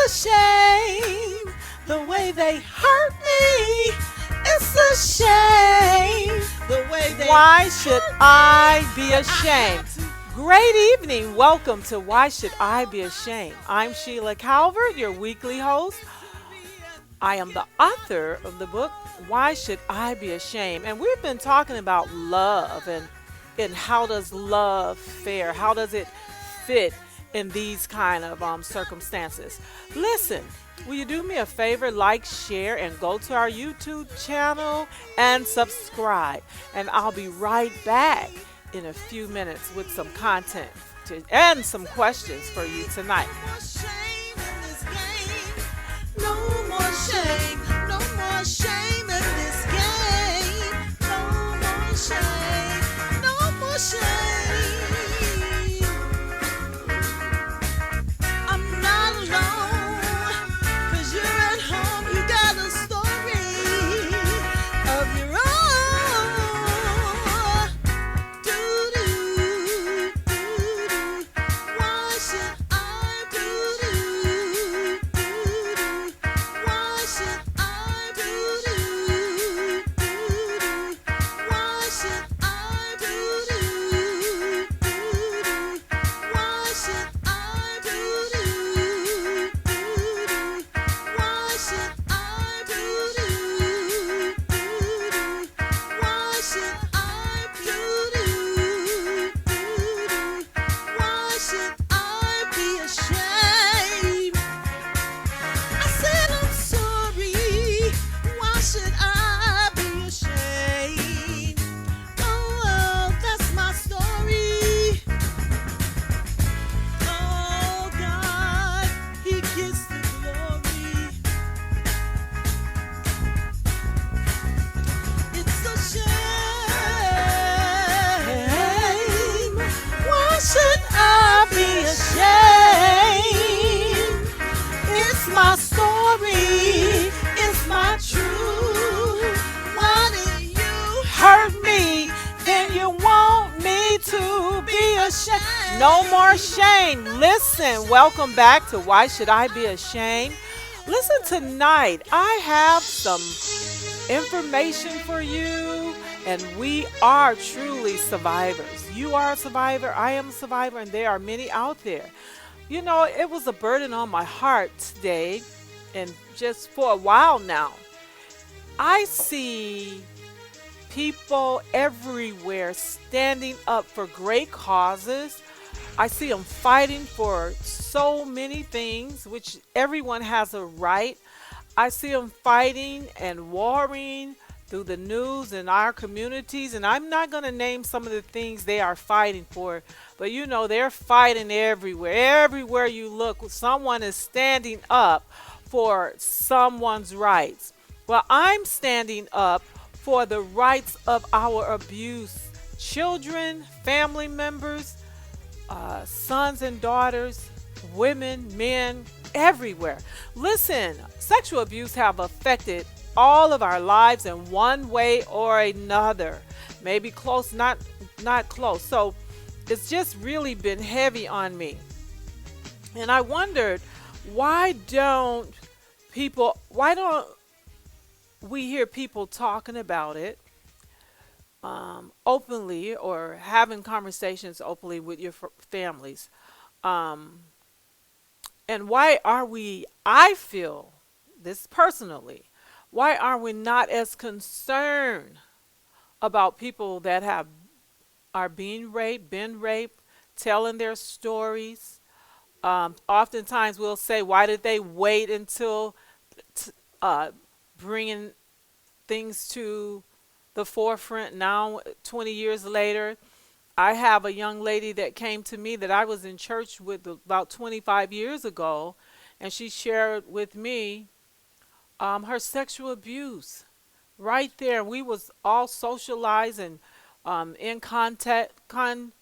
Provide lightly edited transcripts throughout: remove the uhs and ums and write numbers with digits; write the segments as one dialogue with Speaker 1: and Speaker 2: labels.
Speaker 1: a shame the way they hurt me. It's a shame the way they
Speaker 2: Why should
Speaker 1: hurt
Speaker 2: I
Speaker 1: me.
Speaker 2: be
Speaker 1: But I
Speaker 2: ashamed?
Speaker 1: had to.
Speaker 2: Great evening. Welcome to Why Should I Be Ashamed? I'm Sheila Calvert, your weekly host. I am the author of the book Why Should I Be Ashamed? And we've been talking about love and how does love fare? How does it fit in these kind of circumstances? Listen, will you do me a favor, like, share, and go to our YouTube channel and subscribe? And I'll be right back in a few minutes with some content and some questions for you tonight.
Speaker 1: No more shame in this game. No more shame. No more shame in this game. No more shame. No more shame. I'm not alone. 'Cause you're at home. You got a story of your own. Do-do, do-do. Why should I do-do, do-do? Why should I do-do, do-do? Why should I do-do, do-do? Why should I do-do, do-do? Why should I do-do, do-do? Why should I do-do, do-do? Why should I be ashamed? I said I'm sorry. Why should I be ashamed? Oh, that's my story. Oh, God, He gets the glory. It's a shame. Why should I be ashamed? It's my story. It's my truth. Why do you
Speaker 2: Hurt me, then you want me to be ashamed. No more shame. Listen, welcome back to Why Should I Be Ashamed? Listen, tonight I have some information for you, and we are truly survivors. You are a survivor, I am a survivor, and there are many out there. You know, it was a burden on my heart today, and just for a while now. I see people everywhere standing up for great causes. I see them fighting for so many things, which everyone has a right. I see them fighting and warring through the news in our communities, and I'm not going to name some of the things they are fighting for, but you know, they're fighting everywhere. Everywhere you look, someone is standing up for someone's rights. Well, I'm standing up for the rights of our abused children, family members, sons and daughters, women, men, everywhere. Listen, sexual abuse have affected all of our lives in one way or another. Maybe close, not close. So it's just really been heavy on me. And I wondered, why don't we hear people talking about it openly, or having conversations openly with your families? Um, and why are we, I feel this personally, why are we not as concerned about people that are being raped, been raped, telling their stories? Oftentimes we'll say, why did they wait until uh, bringing things to the forefront now, 20 years later? I have a young lady that came to me that I was in church with about 25 years ago, and she shared with me her sexual abuse right there. We was all socialized and in contact, um,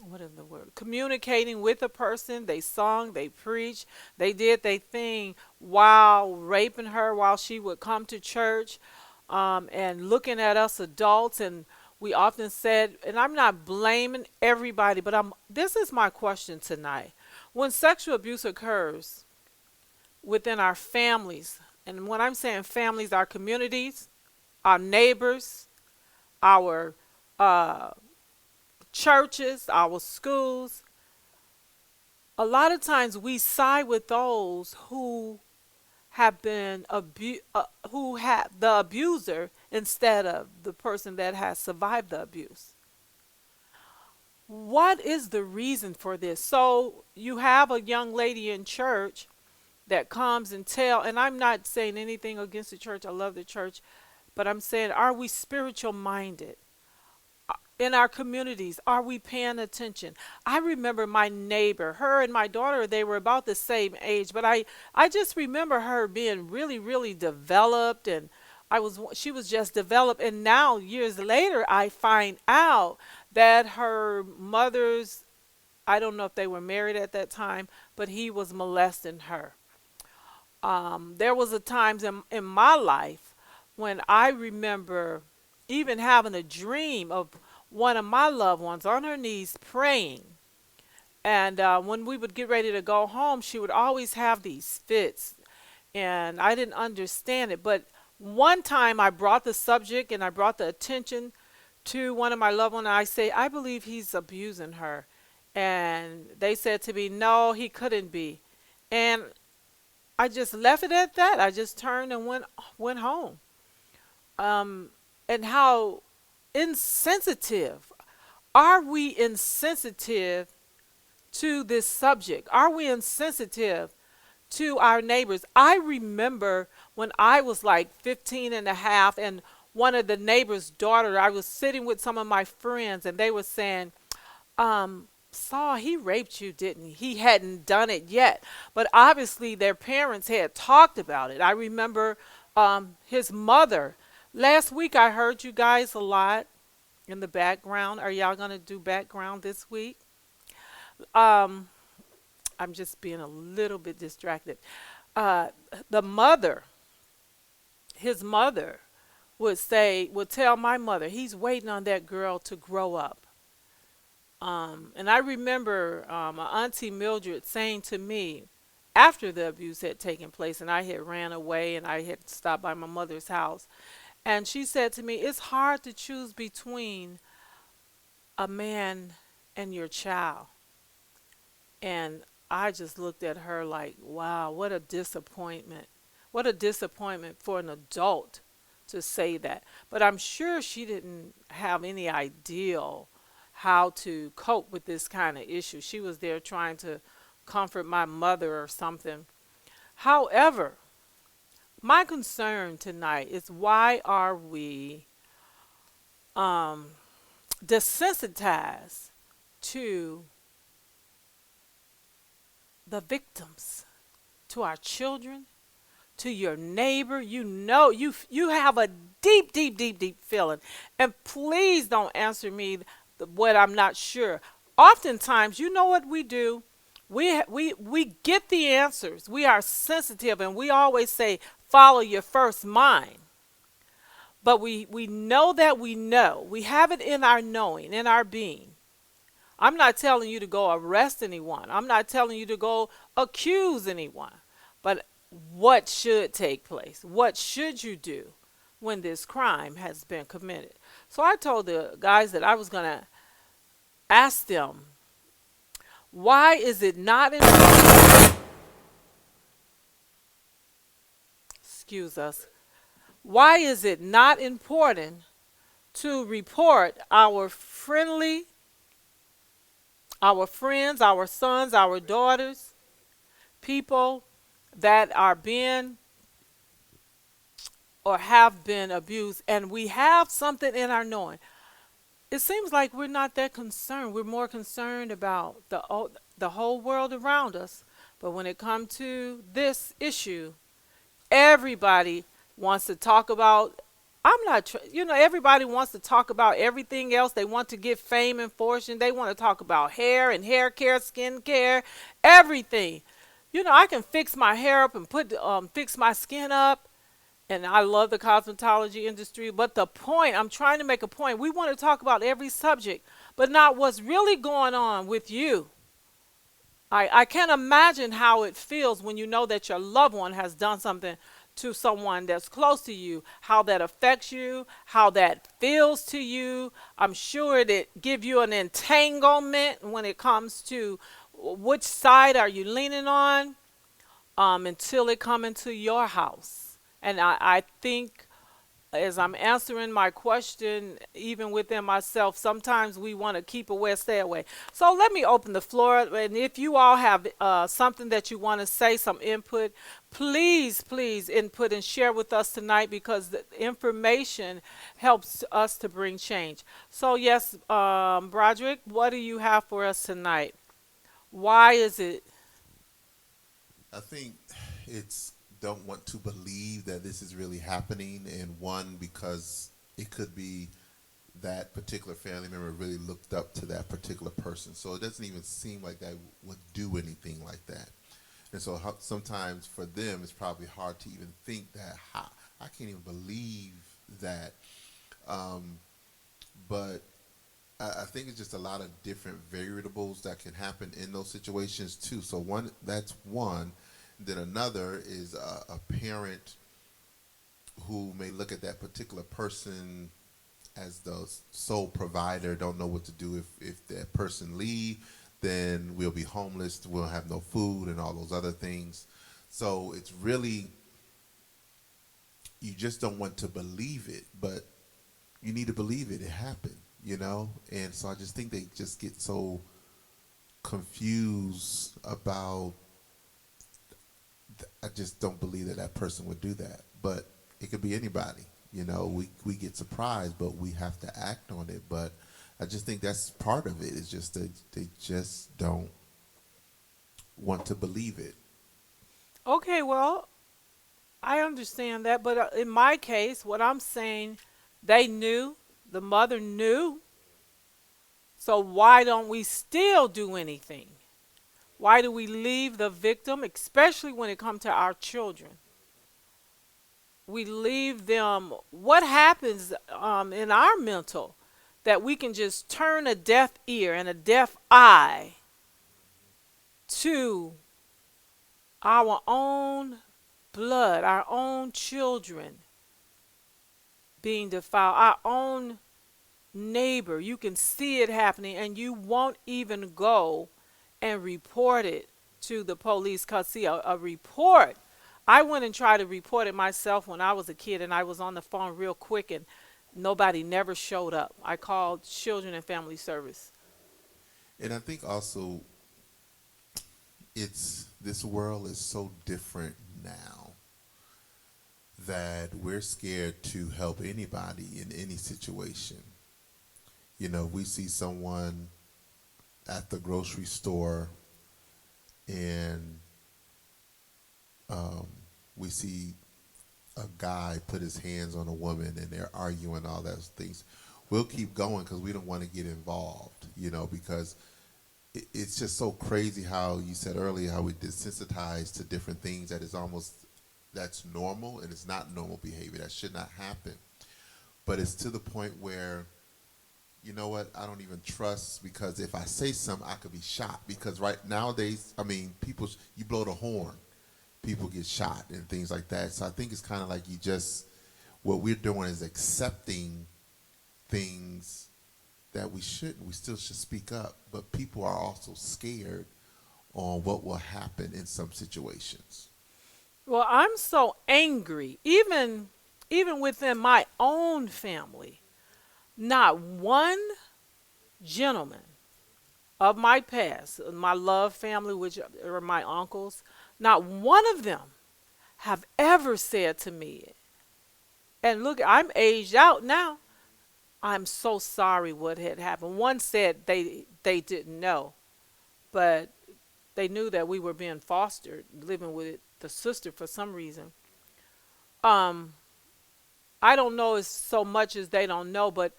Speaker 2: what is the word? Communicating with a person. They sung, they preached, they did their thing while raping her while she would come to church, and looking at us adults, and We often said, and I'm not blaming everybody, but this is my question tonight. When sexual abuse occurs within our families, and when I'm saying families, our communities, our neighbors, our uh, churches, our schools, a lot of times we side with those who have been who have the abuser instead of the person that has survived the abuse. What is the reason for this? So you have a young lady in church that comes and tell, and I'm not saying anything against the church. I love the church, but I'm saying, are we spiritual minded? In our communities, are we paying attention? I remember my neighbor, her and my daughter, they were about the same age, but I just remember her being really, really developed, and she was just developed. And now years later I find out that her mother's, I don't know if they were married at that time, but he was molesting her. There was a times in my life when I remember even having a dream of one of my loved ones on her knees praying. And when we would get ready to go home, she would always have these fits. And I didn't understand it. But one time I brought the subject and I brought the attention to one of my loved ones. And I say, I believe he's abusing her. And they said to me, no, he couldn't be. And I just left it at that. I just turned and went home. And how insensitive are we insensitive to this subject? Are we insensitive to our neighbors? I remember when I was like 15 and a half, and one of the neighbor's daughter, I was sitting with some of my friends and they were saying, Saul, he raped you, didn't he? He hadn't done it yet. But obviously their parents had talked about it. I remember his mother. Last week I heard you guys a lot in the background. Are y'all going to do background this week? Um, I'm just being a little bit distracted. Uh, the mother, his mother, would tell my mother, he's waiting on that girl to grow up. And I remember my auntie Mildred saying to me, after the abuse had taken place and I had ran away and I had stopped by my mother's house, and she said to me, it's hard to choose between a man and your child. And I just looked at her like, wow, what a disappointment. What a disappointment for an adult to say that. But I'm sure she didn't have any idea how to cope with this kind of issue. She was there trying to comfort my mother or something. However, my concern tonight is, why are we um, desensitized to the victims, to our children, to your neighbor? You know, you have a deep, deep, deep, deep feeling. And please don't answer me what I'm not sure. Oftentimes, you know what we do? We get the answers. We are sensitive, and we always say, follow your first mind. But we know that we know. We have it in our knowing, in our being. I'm not telling you to go arrest anyone. I'm not telling you to go accuse anyone. But what should take place? What should you do when this crime has been committed? So I told the guys that I was going to ask them, why is it not excuse us, why is it not important to report our friends, our sons, our daughters, people that are being or have been abused, and we have something in our knowing? It seems like we're not that concerned. We're more concerned about the whole world around us. But when it comes to this issue, everybody wants to talk about. Everybody wants to talk about everything else. They want to get fame and fortune. They want to talk about hair and hair care, skin care, everything. I can fix my hair up and fix my skin up, And I love the cosmetology industry, but the point, I'm trying to make a point. We want to talk about every subject, but not what's really going on with you. I can't imagine how it feels when you know that your loved one has done something to someone that's close to you, how that affects you, how that feels to you. I'm sure it give you an entanglement when it comes to which side are you leaning on, until it come into your house. And I think as I'm answering my question, even within myself, sometimes we want to keep away, stay away. So let me open the floor. And if you all have something that you want to say, some input, please, please input and share with us tonight because the information helps us to bring change. So, yes, Broderick, what do you have for us tonight? Why is it?
Speaker 3: I think it's don't want to believe that this is really happening, and one because it could be that particular family member really looked up to that particular person, so it doesn't even seem like they would do anything like that. And so sometimes for them, it's probably hard to even think that I can't even believe that. Um, but I think it's just a lot of different variables that can happen in those situations too. So one, that's one. Then another is a parent who may look at that particular person as the sole provider, don't know what to do if that person leave, then we'll be homeless, we'll have no food and all those other things. So it's really, you just don't want to believe it, but you need to believe it. It happened, you know? And so I just think they just get so confused about, I just don't believe that that person would do that. But it could be anybody, you know? We get surprised, but we have to act on it. But I just think that's part of it. It's just that they just don't want to believe it.
Speaker 2: Okay, well, I understand that, but in my case, what I'm saying, they knew, the mother knew, so why don't we still do anything? Why do we leave the victim, especially when it comes to our children? We leave them. What happens in our mental that we can just turn a deaf ear and a deaf eye to our own blood, our own children being defiled, our own neighbor. You can see it happening and you won't even go and report it to the police. Because, see, a report, I went and tried to report it myself when I was a kid and I was on the phone real quick and nobody never showed up. I called Children and Family Service.
Speaker 3: And I think also it's this world is so different now that we're scared to help anybody in any situation. You know, we see someone at the grocery store and um, we see a guy put his hands on a woman and they're arguing all those things. We'll keep going because we don't want to get involved, you know, because it's just so crazy how you said earlier how we desensitize to different things that is almost that's normal and it's not normal behavior that should not happen, but it's to the point where you know what, I don't even trust because if I say something I could be shot because right nowadays I mean people, you blow the horn, people get shot and things like that. So I think it's kind of like you just, what we're doing is accepting things that we shouldn't. We still should speak up, but people are also scared on what will happen in some situations.
Speaker 2: Well, I'm so angry, even within my own family. Not one gentleman of my past, my love family, which are my uncles, not one of them have ever said to me, and look, I'm aged out now. I'm so sorry what had happened. One said they didn't know, but they knew that we were being fostered, living with the sister for some reason. Um, I don't know as so much as they don't know, but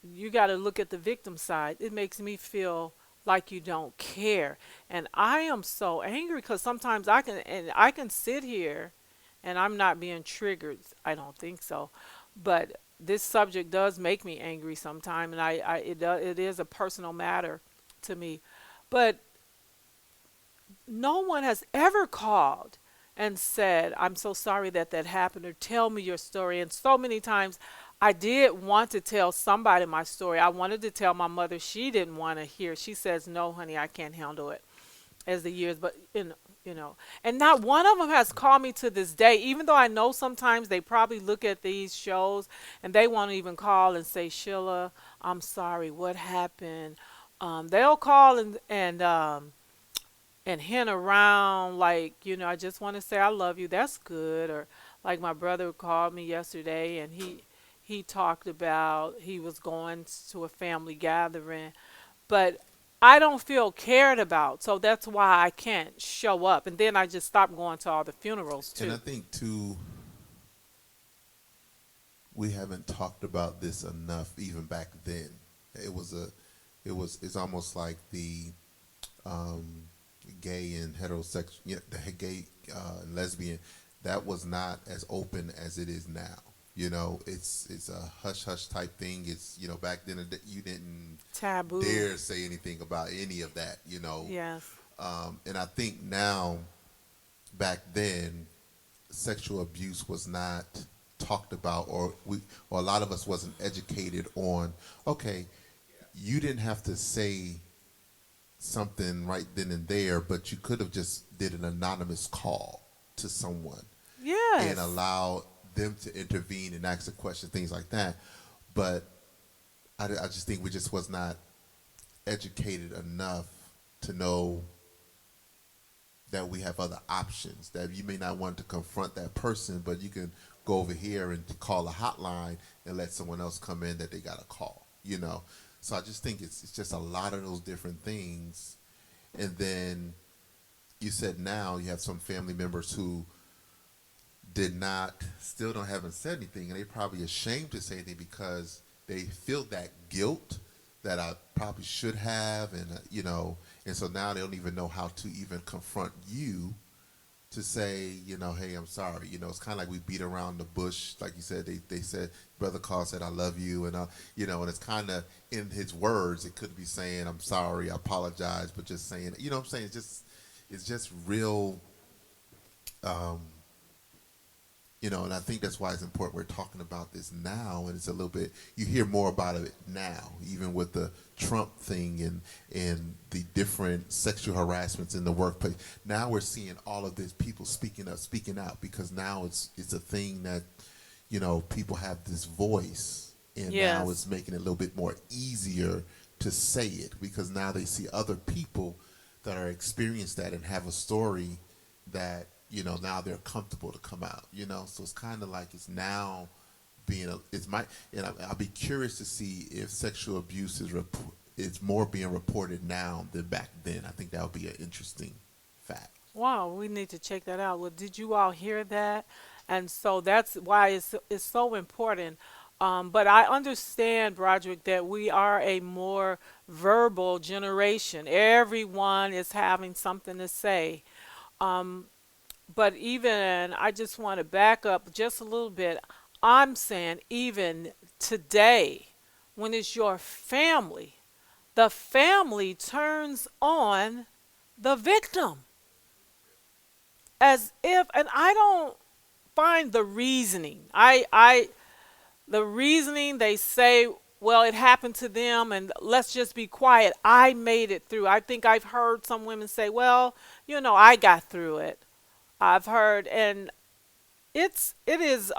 Speaker 2: you got to look at the victim side. It makes me feel like you don't care, and I am so angry because sometimes I can sit here and I'm not being triggered. I don't think so, but this subject does make me angry sometimes, and it is a personal matter to me. But no one has ever called and said, I'm so sorry that that happened, or tell me your story. And so many times I did want to tell somebody my story. I wanted to tell my mother. She didn't want to hear. She says, no, honey, I can't handle it as the years. But, and not one of them has called me to this day, even though I know sometimes they probably look at these shows and they won't even call and say, Sheila, I'm sorry, what happened? They'll call and hint around like, I just want to say I love you. That's good. Or like my brother called me yesterday and he talked about he was going to a family gathering, but I don't feel cared about. So that's why I can't show up. And then I just stopped going to all the funerals
Speaker 3: And I
Speaker 2: too.
Speaker 3: think too, we haven't talked about this enough. Even back then, it was a, it's almost like the um, gay and heterosexual, the gay and lesbian, that was not as open as it is now. It's a hush hush type thing. It's back then you didn't
Speaker 2: Taboo.
Speaker 3: dare say anything about any of that.
Speaker 2: Yes.
Speaker 3: And I think now, back then, sexual abuse was not talked about, or a lot of us wasn't educated on. Okay, you didn't have to say something right then and there, but you could have just did an anonymous call to someone and
Speaker 2: Yes.
Speaker 3: allow them to intervene and ask a question, things like that. But I just think we just was not educated enough to know that we have other options, that you may not want to confront that person, but you can go over here and call a hotline and let someone else come in that they got a call. So I just think it's just a lot of those different things. And then you said now you have some family members who did not, still don't, haven't said anything, and they probably ashamed to say anything because they feel that guilt that I probably should have, and so now they don't even know how to even confront you to say, hey, I'm sorry. It's kind of like we beat around the bush, like you said. They said, brother Carl said, I love you, and it's kind of in his words. It could be saying, I'm sorry, I apologize, but just saying, what I'm saying, it's just real. Um, and I think that's why it's important we're talking about this now, and it's a little bit, you hear more about it now, even with the Trump thing and the different sexual harassments in the workplace. Now we're seeing all of this, people speaking up, speaking out, because now it's a thing that, people have this voice, and now it's
Speaker 2: Yes.
Speaker 3: making it a little bit more easier to say it, because now they see other people that are experienced that and have a story that now they're comfortable to come out. So it's kind of like it's now being and I'll be curious to see if sexual abuse is more being reported now than back then. I think that would be an interesting fact.
Speaker 2: Wow, we need to check that out. Well, did you all hear that? And so that's why it's so important. But I understand, Broderick, that we are a more verbal generation. Everyone is having something to say. Um, but even, I just want to back up just a little bit. I'm saying, even today, when it's your family, the family turns on the victim as if, and I don't find the reasoning. The reasoning they say, well, it happened to them and let's just be quiet. I made it through. I think I've heard some women say, well, I got through it. I've heard, and it's just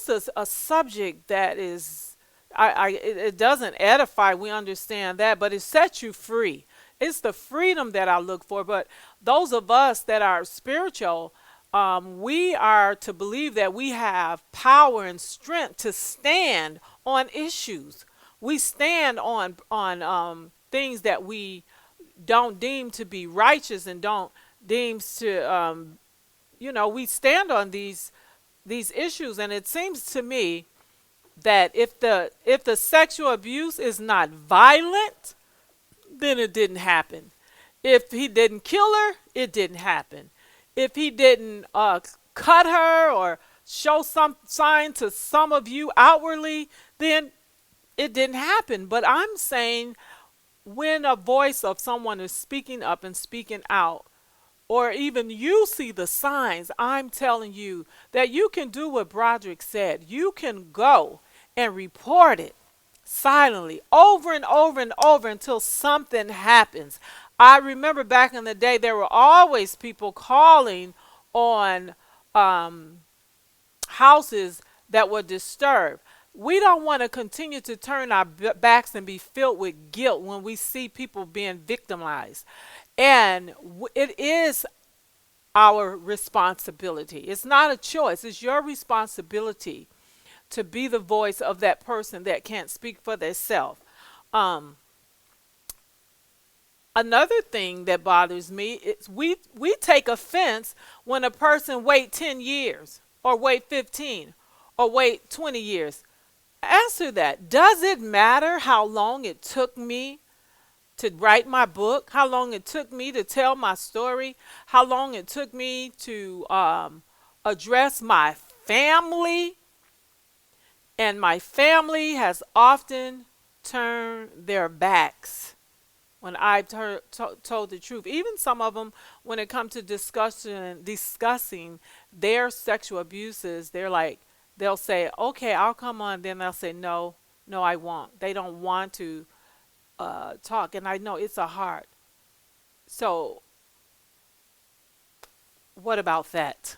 Speaker 2: a subject that is, it doesn't edify. We understand that, but it sets you free. It's the freedom that I look for. But those of us that are spiritual, we are to believe that we have power and strength to stand on issues. We stand on things that we don't deem to be righteous and don't deem to we stand on these issues. And it seems to me that if the sexual abuse is not violent, then it didn't happen. If he didn't kill her, it didn't happen. if he didn't cut her or show some sign to some of you outwardly, then it didn't happen. But I'm saying when a voice of someone is speaking up and speaking out, or even you see the signs, I'm telling you that you can do what Broderick said. You can go and report it silently over and over and over until something happens. I remember back in the day, there were always people calling on um, houses that were disturbed. We don't want to continue to turn our backs and be filled with guilt when we see people being victimized. And it is our responsibility. It's not a choice, it's your responsibility to be the voice of that person that can't speak for themselves. Um, Another thing that bothers me is we take offense when a person wait 10 years or wait 15 or wait 20 years. Answer that. Does it matter how long it took me to write my book, how long it took me to tell my story, how long it took me to address my family? And my family has often turned their backs when I've told the truth. Even some of them, when it comes to discussing their sexual abuses, they'll say, "Okay, I'll come on." Then they'll say, "No, no, I won't." They don't want to talk, and I know it's a heart. So, what about that?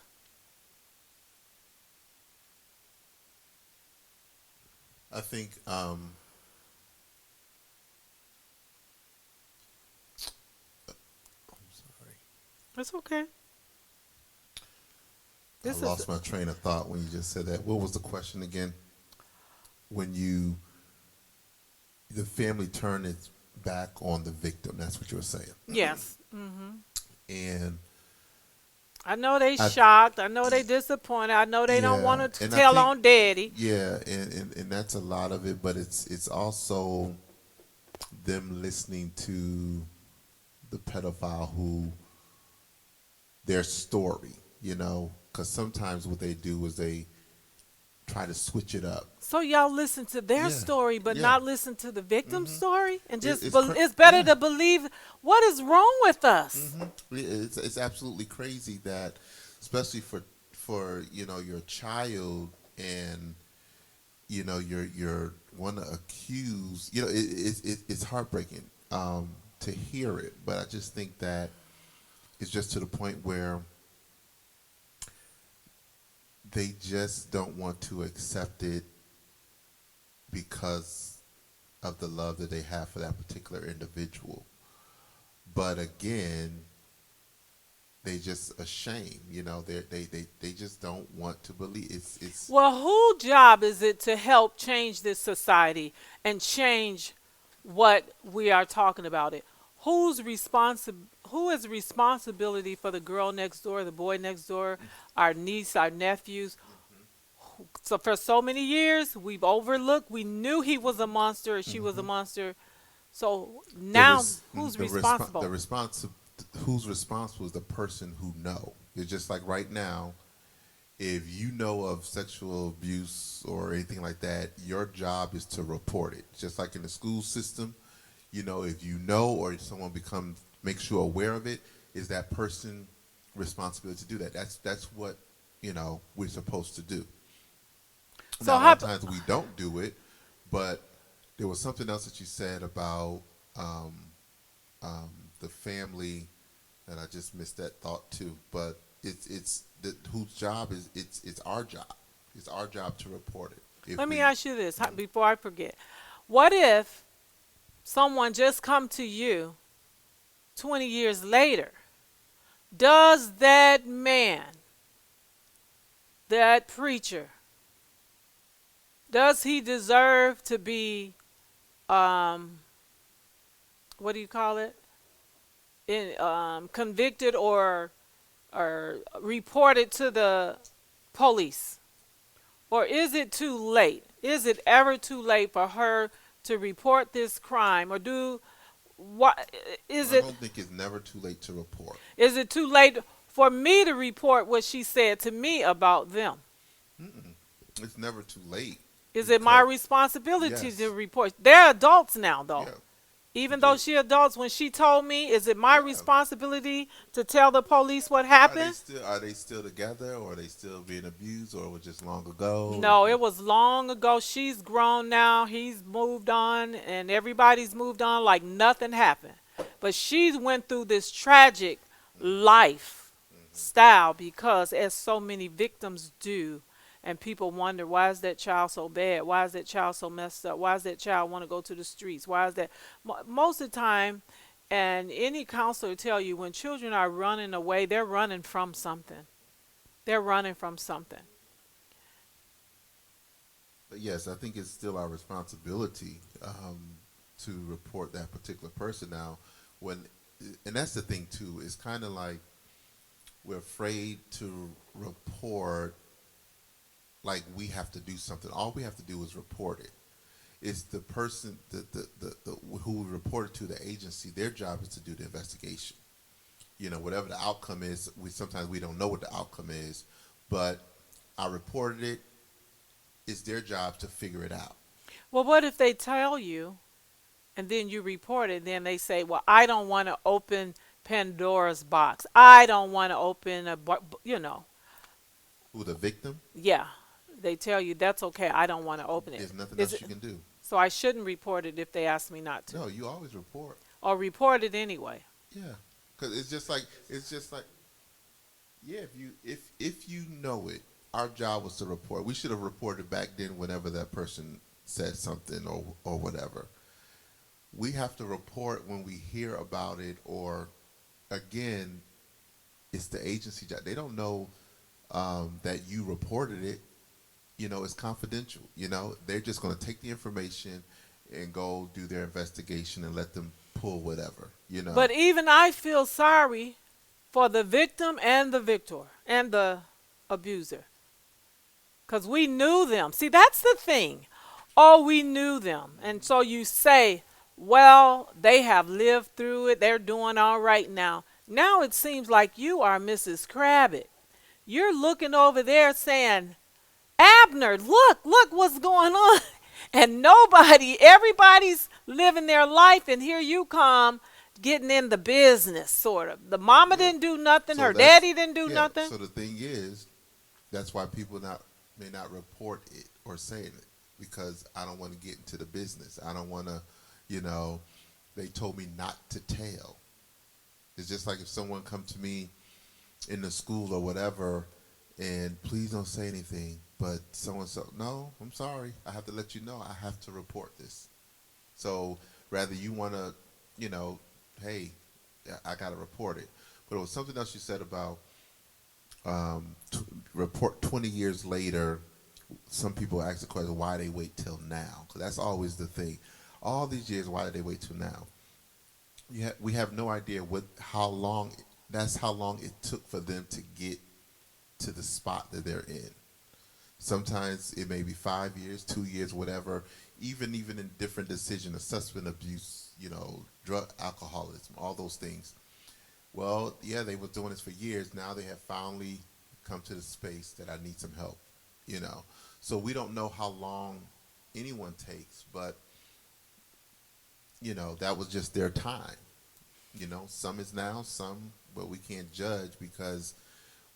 Speaker 3: I think I'm sorry.
Speaker 2: It's okay.
Speaker 3: I
Speaker 2: This is
Speaker 3: lost my train of thought when you just said that. What was the question again? When you the family turned its back on the victim, that's what you were saying.
Speaker 2: yes.
Speaker 3: And
Speaker 2: I know they
Speaker 3: I
Speaker 2: shocked. I know they disappointed. I know they don't
Speaker 3: yeah,
Speaker 2: want to
Speaker 3: and I
Speaker 2: tell
Speaker 3: think
Speaker 2: on daddy.
Speaker 3: yeah, and that's a lot of it, but it's also them listening to the pedophile who their story, because sometimes what they do is they try to switch it up.
Speaker 2: So y'all listen to their
Speaker 3: Yeah,
Speaker 2: story, but
Speaker 3: yeah.
Speaker 2: not listen to the victim's story, and just it's better
Speaker 3: Yeah.
Speaker 2: to believe what is wrong with us.
Speaker 3: It's absolutely crazy that, especially for your child, and you're want to accuse. It's heartbreaking to hear it, but I just think that it's just to the point where they just don't want to accept it because of the love that they have for that particular individual. But again, they just ashamed. They just don't want to believe. It's
Speaker 2: Well, whose job is it to help change this society and change what we are talking about? It. Who is responsibility for the girl next door, the boy next door, our niece, our nephews? So for so many years, we've overlooked. We knew he was a monster or she was a monster. So
Speaker 3: the
Speaker 2: now,
Speaker 3: res,
Speaker 2: who's
Speaker 3: the resp, the
Speaker 2: responsible?
Speaker 3: response who's responsible is the person who know. It's just like right now, if you know of sexual abuse or anything like that, your job is to report it. Just like in the school system, if you know or someone makes you aware of it, is that person responsibility to do that. That's what we're supposed to do.
Speaker 2: So
Speaker 3: Now, a
Speaker 2: how?
Speaker 3: lot of times we don't do it, but there was something else that you said about um, the family, and I just missed that thought too. But it's whose job is it's our job. It's our job to report it. If
Speaker 2: Let me
Speaker 3: we,
Speaker 2: ask you this before I forget. What if someone just come to you 20 years later? Does that man, that preacher, does he deserve to be, um, what do you call it, convicted or reported to the police? Or is it too late? Is it ever too late for her to report this crime? Or what is
Speaker 3: I
Speaker 2: it?
Speaker 3: don't think it's never too late to report.
Speaker 2: Is it too late for me to report what she said to me about them?
Speaker 3: Mm-mm. It's never too late
Speaker 2: Is it my
Speaker 3: because
Speaker 2: responsibility to
Speaker 3: yes,
Speaker 2: report? They're adults now, though.
Speaker 3: yeah,
Speaker 2: Even though
Speaker 3: they,
Speaker 2: she adults, when she told me, is it my
Speaker 3: yeah.
Speaker 2: responsibility to tell the police what
Speaker 3: Are they
Speaker 2: happened?
Speaker 3: still are they still together, or are they still being abused, or was it just long ago?
Speaker 2: No, it was long ago. She's grown now. He's moved on, and everybody's moved on like nothing happened. But she went through this tragic life
Speaker 3: Hmm.
Speaker 2: style because, as so many victims do, and people wonder, why is that child so bad? Why is that child so messed up? Why does that child want to go to the streets? Why is that? Most of the time, and any counselor will tell you, when children are running away, they're running from something. They're running from something.
Speaker 3: But yes, I think it's still our responsibility to report that particular person. Now, when and that's the thing too. It's kind of like we're afraid to report, like we have to do something. All we have to do is report it. It's the person the who we report it to, the agency. Their job is to do the investigation. Whatever the outcome is, we sometimes we don't know what the outcome is, but I reported it. It's their job to figure it out.
Speaker 2: Well, what if they tell you and then you report it, then they say, well, I don't want to open Pandora's box. I don't want to open
Speaker 3: Who, the victim?
Speaker 2: yeah. They tell you that's okay. I don't want to open it.
Speaker 3: There's nothing
Speaker 2: Is
Speaker 3: else
Speaker 2: it
Speaker 3: you can do.
Speaker 2: so I shouldn't report it if they ask me not to,
Speaker 3: No, you always report.
Speaker 2: or report it anyway?
Speaker 3: Yeah, because it's just like yeah. If you know it, our job was to report. We should have reported back then whenever that person said something or whatever. We have to report when we hear about it, or again, it's the agency job. They don't know that you reported it. It's confidential. They're just going to take the information and go do their investigation and let them pull whatever.
Speaker 2: But even I feel sorry for the victim and the victor and the abuser, because we knew them. See, that's the thing. Oh, we knew them. And so you say, well, they have lived through it. They're doing all right now. Now it seems like you are Mrs. Crabbit. You're looking over there saying, Abner, look what's going on. And everybody's living their life, and here you come getting in the business, sort of. The mama
Speaker 3: Yeah.
Speaker 2: didn't do nothing,
Speaker 3: So
Speaker 2: her
Speaker 3: that's
Speaker 2: daddy didn't do
Speaker 3: yeah.
Speaker 2: nothing.
Speaker 3: So the thing is, that's why people may not report it or say it, because I don't want to get into the business. I don't want to, you know. They told me not to tell. It's just like if someone come to me in the school or whatever, and please don't say anything. But someone said, no, I'm sorry. I have to let you know. I have to report this. So rather you want to, hey, I got to report it. But it was something else you said about report 20 years later. Some people ask the question, why they wait till now? Because that's always the thing. All these years, why did they wait till now? We have no idea how long. That's how long it took for them to get to the spot that they're in. Sometimes it may be 5 years, 2 years, whatever. Even in different decisions, substance abuse, drug, alcoholism, all those things. Well, yeah, they were doing this for years. Now they have finally come to the space that I need some help. So we don't know how long anyone takes, but that was just their time. Some is now, some, but we can't judge because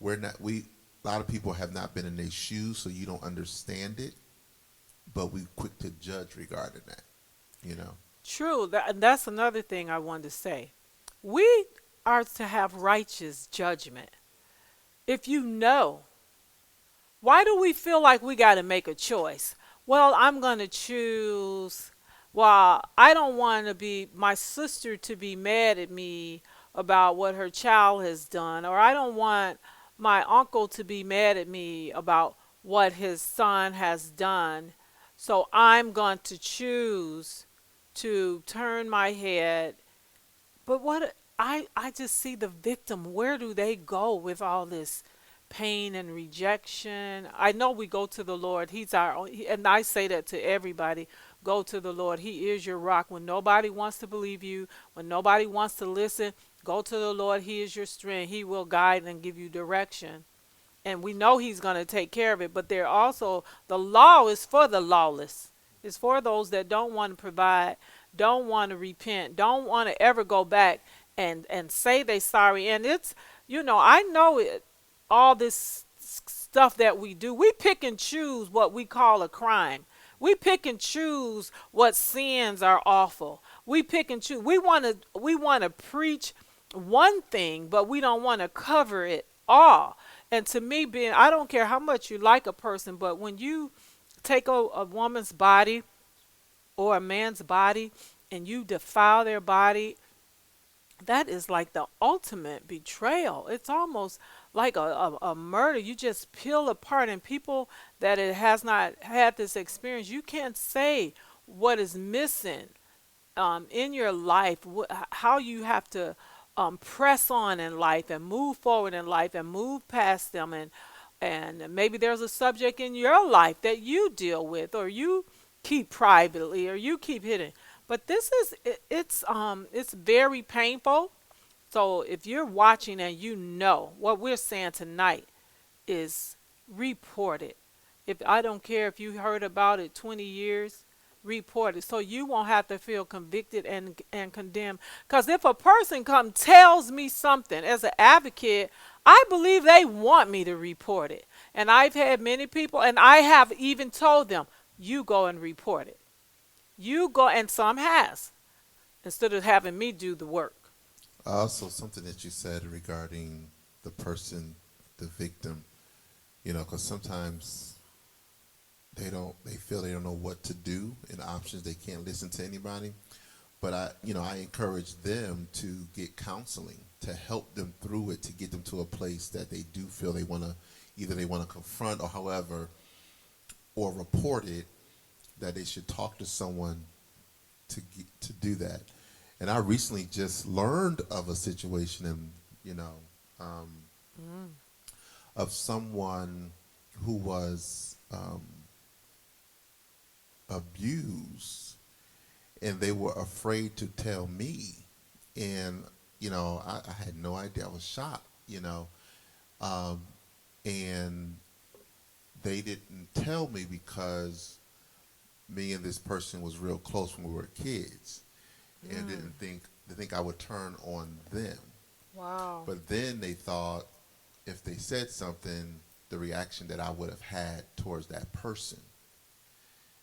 Speaker 3: we're not. A lot of people have not been in their shoes, so you don't understand it. But we quick to judge regarding that. You know.
Speaker 2: True. And that's another thing I wanted to say. We are to have righteous judgment. If you know, why do we feel like we got to make a choice? Well, I'm going to choose. Well, I don't want to be my sister to be mad at me about what her child has done, or I don't want my uncle to be mad at me about what his son has done. So I'm going to choose to turn my head. But I just see the victim. Where do they go with all this pain and rejection? I know we go to the Lord. He's our, and I say that to everybody. go to the Lord. He is your rock. When nobody wants to believe you, when nobody wants to listen, go to the Lord. He is your strength. He will guide and give you direction. And we know he's going to take care of it. But there also, the law is for the lawless. It's for those that don't want to provide, don't want to repent, don't want to ever go back and say they sorry. And it's, I know it, all this stuff that we do, we pick and choose what we call a crime. We pick and choose what sins are awful. We pick and choose. We want to preach one thing, but we don't want to cover it all. And to me, being, I don't care how much you like a person, but when you take a woman's body or a man's body and you defile their body, that is like the ultimate betrayal. It's almost like a murder. You just peel apart, and people that it has not had this experience, you can't say what is missing in your life, how you have to press on in life and move forward in life and move past them, and maybe there's a subject in your life that you deal with or you keep privately or you keep hidden. But this is it's very painful. So if you're watching and you know what we're saying tonight is report it. If I don't care if you heard about it 20 years, report it so you won't have to feel convicted and condemned. Because if a person come tells me something as an advocate, I believe they want me to report it. And I've had many people, and I have even told them, you go and report it. You go, and some has, instead of having me do the work.
Speaker 3: Also, something that you said regarding the person, the victim, because sometimes they feel they don't know what to do and options. They can't listen to anybody. But I encourage them to get counseling to help them through it, to get them to a place that they do feel they want to, either they want to confront or however, or report it, that they should talk to someone to do that. And I recently just learned of a situation, and of someone who was abused, and they were afraid to tell me, and I had no idea. I was shocked, and they didn't tell me because me and this person was real close when we were kids, and didn't think I would turn on them.
Speaker 2: Wow.
Speaker 3: But then they thought if they said something, the reaction that I would have had towards that person.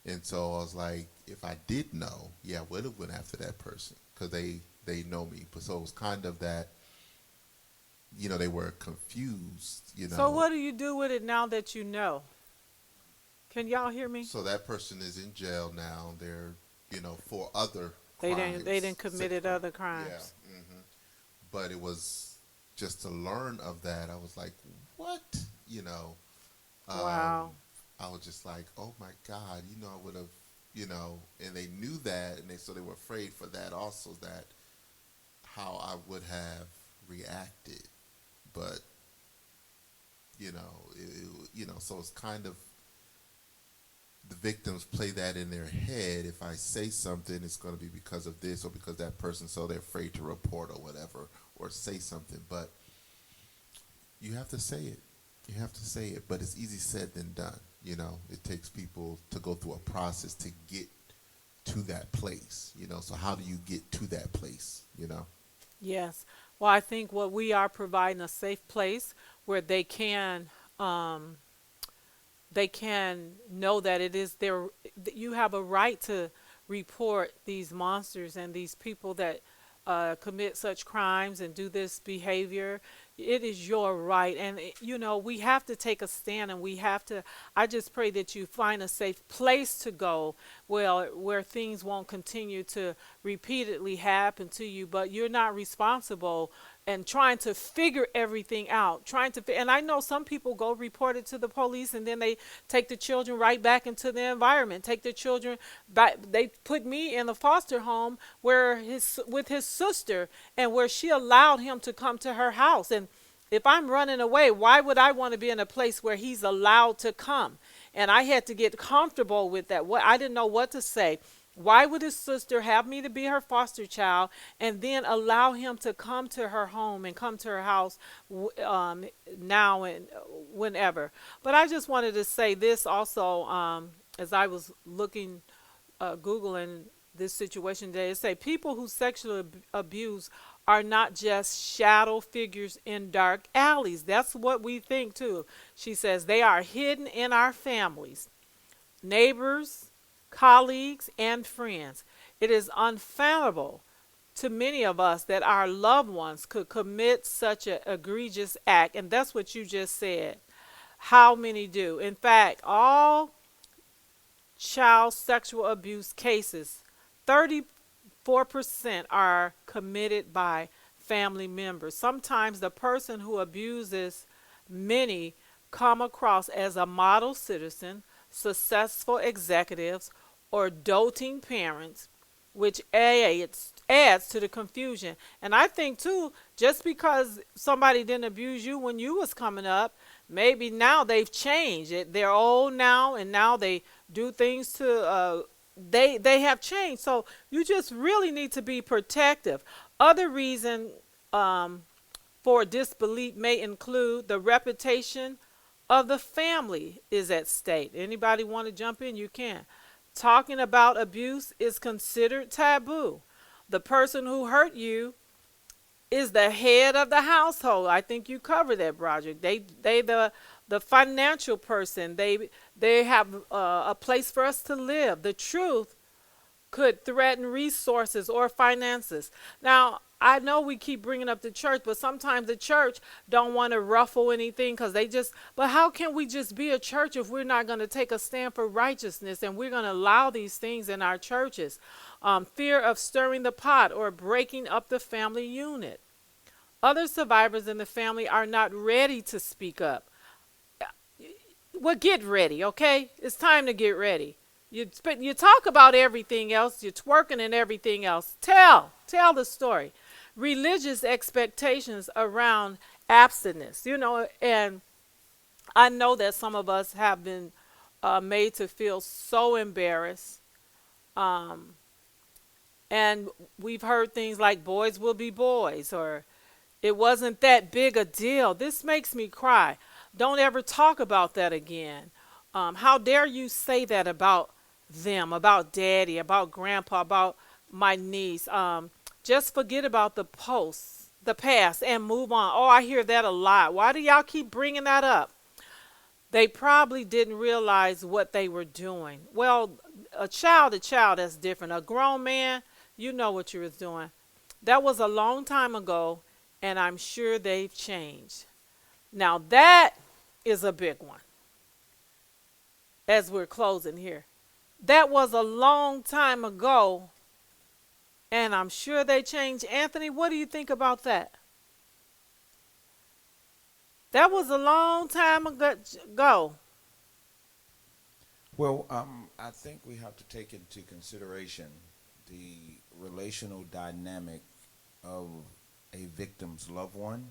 Speaker 3: And so I was like, if I did know, yeah, I would have went after that person because they know me. But so it was kind of that, they were confused,
Speaker 2: So what do you do with it now that you know? Can y'all hear me?
Speaker 3: So that person is in jail now. They're, for other
Speaker 2: They
Speaker 3: crimes.
Speaker 2: didn't committed other crimes.
Speaker 3: Yeah. But it was just to learn of that. I was like, what?
Speaker 2: Wow.
Speaker 3: I was just like, oh my God, I would have, and they knew that, and so they were afraid for that also, that how I would have reacted. But, so it's kind of, the victims play that in their head. If I say something, it's going to be because of this or because that person, so they're afraid to report or whatever, or say something. But you have to say it. You have to say it, but it's easy said than done. It takes people to go through a process to get to that place. So how do you get to that place?
Speaker 2: Yes. Well, I think what we are providing a safe place where they can know that it is their, that you have a right to report these monsters and these people that commit such crimes and do this behavior. It is your right. And, we have to take a stand, and we have to, I just pray that you find a safe place to go where things won't continue to repeatedly happen to you, but you're not responsible and trying to figure everything out, and I know some people go report it to the police, and then they take the children right back into the environment, take the children back. They put me in a foster home with his sister, and where she allowed him to come to her house. And if I'm running away, why would I want to be in a place where he's allowed to come? And I had to get comfortable with that. What I didn't know what to say. Why would his sister have me to be her foster child and then allow him to come to her home and come to her house now and whenever? But I just wanted to say this also, as I was looking, Googling this situation today. It say people who sexually abuse are not just shadow figures in dark alleys. That's what we think too. She says they are hidden in our families, neighbors, colleagues, and friends. It is unfathomable to many of us that our loved ones could commit such an egregious act. And that's what you just said. How many do? In fact, all child sexual abuse cases, 34% are committed by family members. Sometimes the person who abuses many come across as a model citizen, successful executives, or doting parents, which adds to the confusion. And I think too, just because somebody didn't abuse you when you was coming up, maybe now they've changed. They're old now, and now they do things to. They have changed. So you just really need to be protective. Other reason for disbelief may include the reputation of the family is at stake. Anybody want to jump in? You can. Talking about abuse is considered taboo. The person who hurt you is the head of the household. I think you covered that, Broderick. They the financial person. They have a place for us to live. The truth could threaten resources or finances. Now, I know we keep bringing up the church, but sometimes the church don't want to ruffle anything because they just, but how can we just be a church if we're not going to take a stand for righteousness and we're going to allow these things in our churches? Fear of stirring the pot or breaking up the family unit. Other survivors in the family are not ready to speak up. Well, get ready, okay? It's time to get ready. You talk about everything else. You're twerking and everything else. Tell the story. Religious expectations around abstinence, and I know that some of us have been made to feel so embarrassed. Um, and we've heard things like boys will be boys, or it wasn't that big a deal. This makes me cry. Don't ever talk about that again. How dare you say that about them, about daddy, about grandpa, about my niece? Just forget about the past, and move on. Oh, I hear that a lot. Why do y'all keep bringing that up? They probably didn't realize what they were doing. Well, a child, that's different. A grown man, you know what you was doing. That was a long time ago, and I'm sure they've changed. Now that is a big one as we're closing here. That was a long time ago, and I'm sure they changed. Anthony, what do you think about that? That was a long time ago.
Speaker 4: Well, I think we have to take into consideration the relational dynamic of a victim's loved one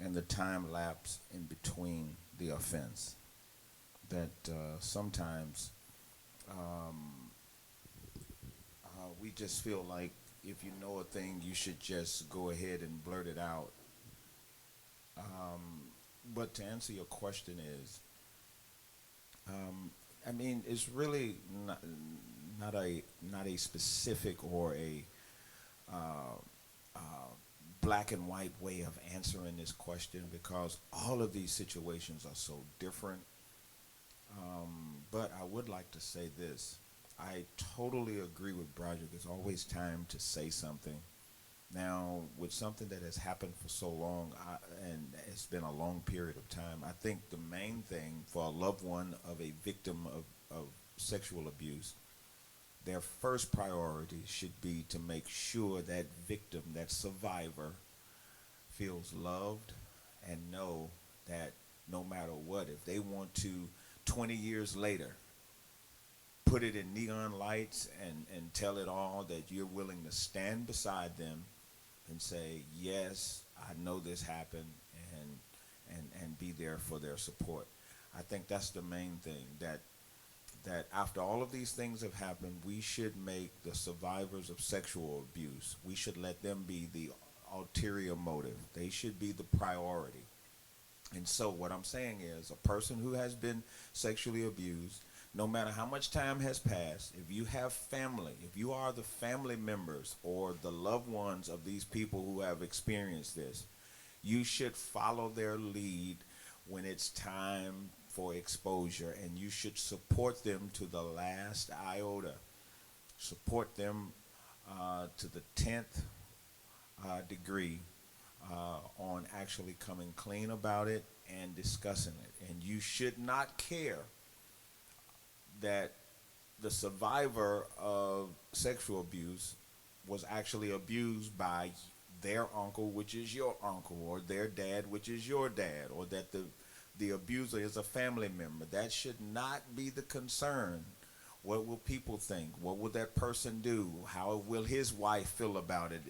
Speaker 4: and the time lapse in between the offense. That sometimes um, we just feel like if you know a thing, you should just go ahead and blurt it out. But to answer your question is, I mean, it's really not a specific or a uh, uh, black and white way of answering this question because all of these situations are so different. But I would like to say this. I totally agree with Broderick. It's always time to say something. Now, with something that has happened for so long, and it's been a long period of time, I think the main thing for a loved one of a victim of sexual abuse, their first priority should be to make sure that victim, that survivor, feels loved and know that no matter what, if they want to 20 years later put it in neon lights and tell it all, that you're willing to stand beside them and say, yes, I know this happened, and be there for their support. I think that's the main thing, that that after all of these things have happened, we should make the survivors of sexual abuse, we should let them be the ulterior motive. They should be the priority. And so what I'm saying is a person who has been sexually abused, no matter how much time has passed, if you have family, if you are the family members or the loved ones of these people who have experienced this, you should follow their lead when it's time for exposure, and you should support them to the last iota. Support them to the 10th degree on actually coming clean about it and discussing it. And you should not care that the survivor of sexual abuse was actually abused by their uncle, which is your uncle, or their dad, which is your dad, or that the abuser is a family member. That should not be the concern. What will people think? What will that person do? How will his wife feel about it?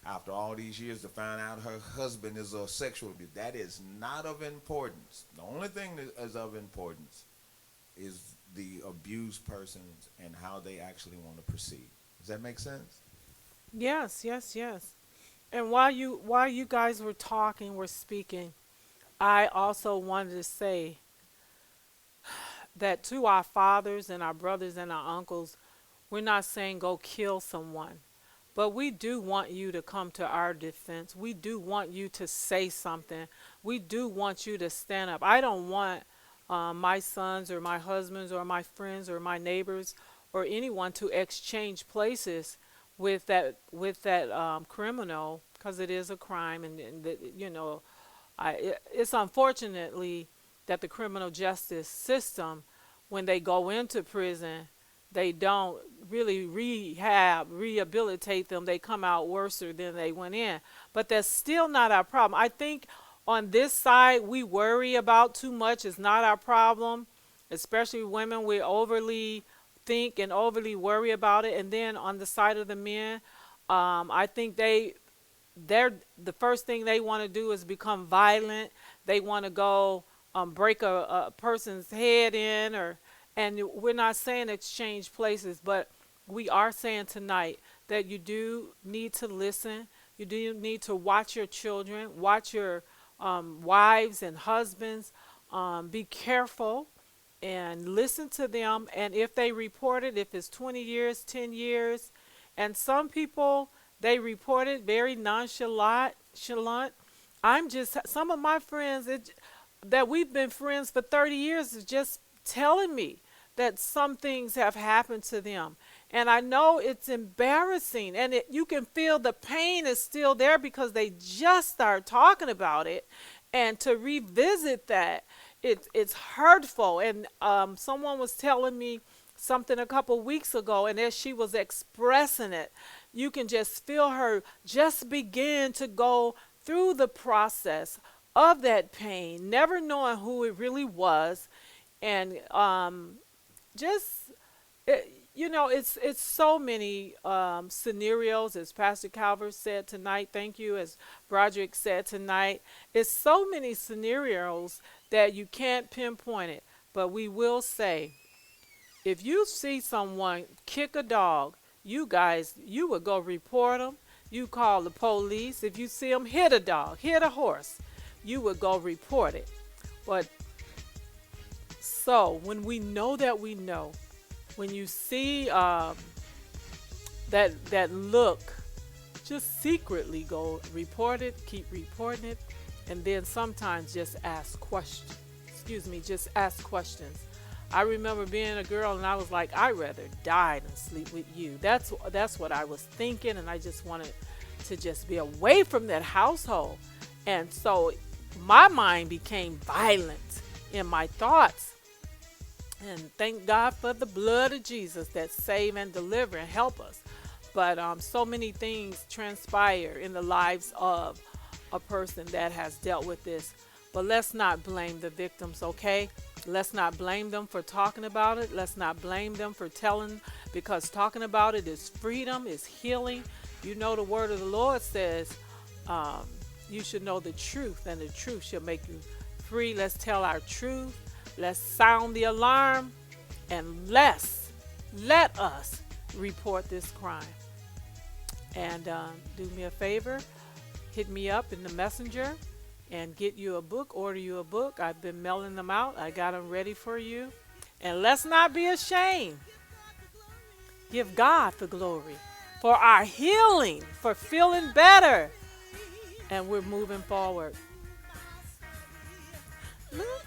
Speaker 4: After all these years to find out her husband is a sexual abuse. That is not of importance. The only thing that is of importance is the abused persons and how they actually want to proceed. Does that make sense?
Speaker 2: Yes, yes, yes. And while you guys were talking, were speaking, I also wanted to say that to our fathers and our brothers and our uncles, we're not saying go kill someone, but we do want you to come to our defense. We do want you to say something. We do want you to stand up. I don't want my sons or my husbands or my friends or my neighbors or anyone to exchange places with that criminal, because it is a crime, and it's unfortunately that the criminal justice system, when they go into prison, they don't really rehabilitate them. They come out worse than they went in. But that's still not our problem. I think on this side, we worry about too much. It's not our problem, especially women. We overly think and overly worry about it. And then on the side of the men, I think they're the first thing they want to do is become violent. They want to go break a person's head in, and we're not saying exchange places, but we are saying tonight that you do need to listen. You do need to watch your children, watch your wives and husbands. Be careful and listen to them. And if they report it, if it's 20 years, 10 years, and some people, they report it very nonchalant. Some of my friends that we've been friends for 30 years is just telling me that some things have happened to them. And I know it's embarrassing, and you can feel the pain is still there because they just start talking about it. And to revisit that, it's hurtful. And someone was telling me something a couple weeks ago, and as she was expressing it, you can just feel her just begin to go through the process of that pain, never knowing who it really was. And just it's so many scenarios, as Pastor Calvert said tonight. Thank you. As Broderick said tonight, it's so many scenarios that you can't pinpoint it. But we will say, if you see someone kick a dog, you would go report them. You call the police. If you see them hit a dog, hit a horse, you would go report it. But so when we know that we know, when you see that look, just secretly go report it, keep reporting it, and then sometimes just ask questions. Just ask questions. I remember being a girl and I was like, I'd rather die than sleep with you. That's what I was thinking, and I just wanted to just be away from that household. And so my mind became violent in my thoughts. And thank God for the blood of Jesus that save and deliver and help us. But so many things transpire in the lives of a person that has dealt with this. But let's not blame the victims, okay? Let's not blame them for talking about it. Let's not blame them for telling, because talking about it is freedom, is healing. You know, the word of the Lord says you should know the truth, and the truth shall make you free. Let's tell our truth. Let's sound the alarm and let us report this crime. And do me a favor, hit me up in the messenger and get you a book, order you a book. I've been mailing them out. I got them ready for you. And let's not be ashamed. Give God the glory for our healing, for feeling better. And we're moving forward. Look